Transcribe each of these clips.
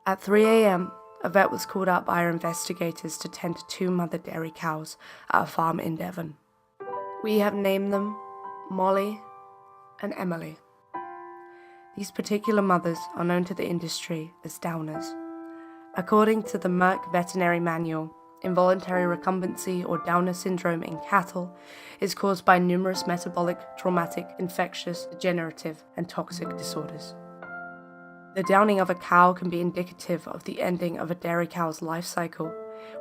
At 3 a.m., a vet was called out by our investigators to tend to 2 mother dairy cows at a farm in Devon. We have named them Molly and Emily. These particular mothers are known to the industry as downers. According to the Merck Veterinary Manual, involuntary recumbency or Downer syndrome in cattle is caused by numerous metabolic, traumatic, infectious, degenerative, and toxic disorders. The downing of a cow can be indicative of the ending of a dairy cow's life cycle,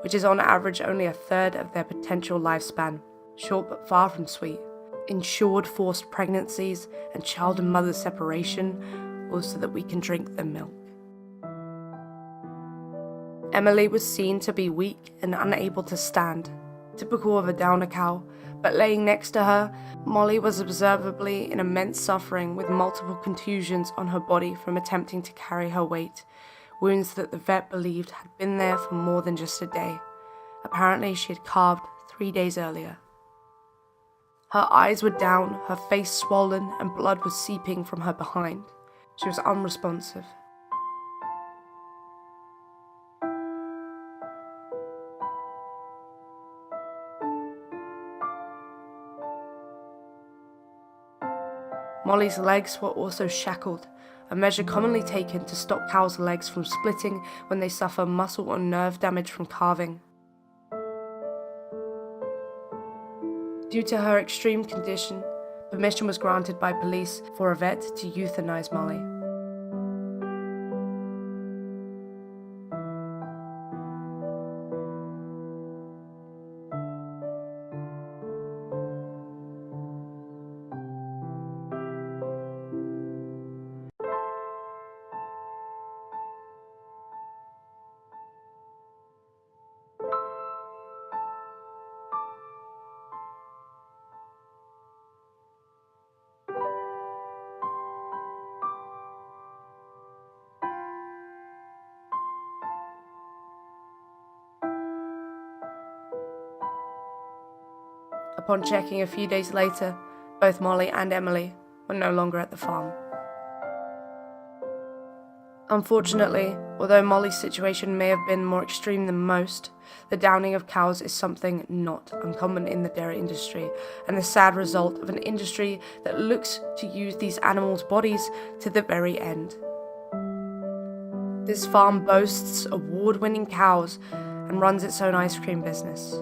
which is on average only a third of their potential lifespan, short but far from sweet. Ensured forced pregnancies and child and mother separation, all so that we can drink their milk. Emily was seen to be weak and unable to stand, typical of a downer cow, but laying next to her, Molly was observably in immense suffering with multiple contusions on her body from attempting to carry her weight, wounds that the vet believed had been there for more than just a day. Apparently she had calved 3 days earlier. Her eyes were down, her face swollen, and blood was seeping from her behind. She was unresponsive. Molly's legs were also shackled, a measure commonly taken to stop cows' legs from splitting when they suffer muscle or nerve damage from calving. Due to her extreme condition, permission was granted by police for a vet to euthanize Molly. Upon checking a few days later, both Molly and Emily were no longer at the farm. Unfortunately, although Molly's situation may have been more extreme than most, the downing of cows is something not uncommon in the dairy industry, and the sad result of an industry that looks to use these animals' bodies to the very end. This farm boasts award-winning cows and runs its own ice cream business.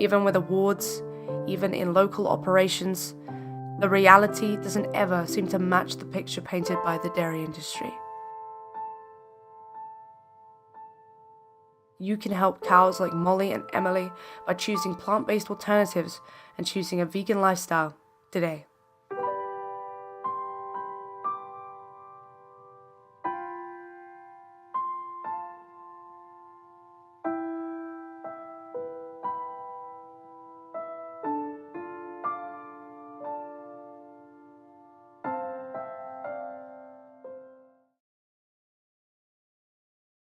Even with awards, even in local operations, the reality doesn't ever seem to match the picture painted by the dairy industry. You can help cows like Molly and Emily by choosing plant-based alternatives and choosing a vegan lifestyle today.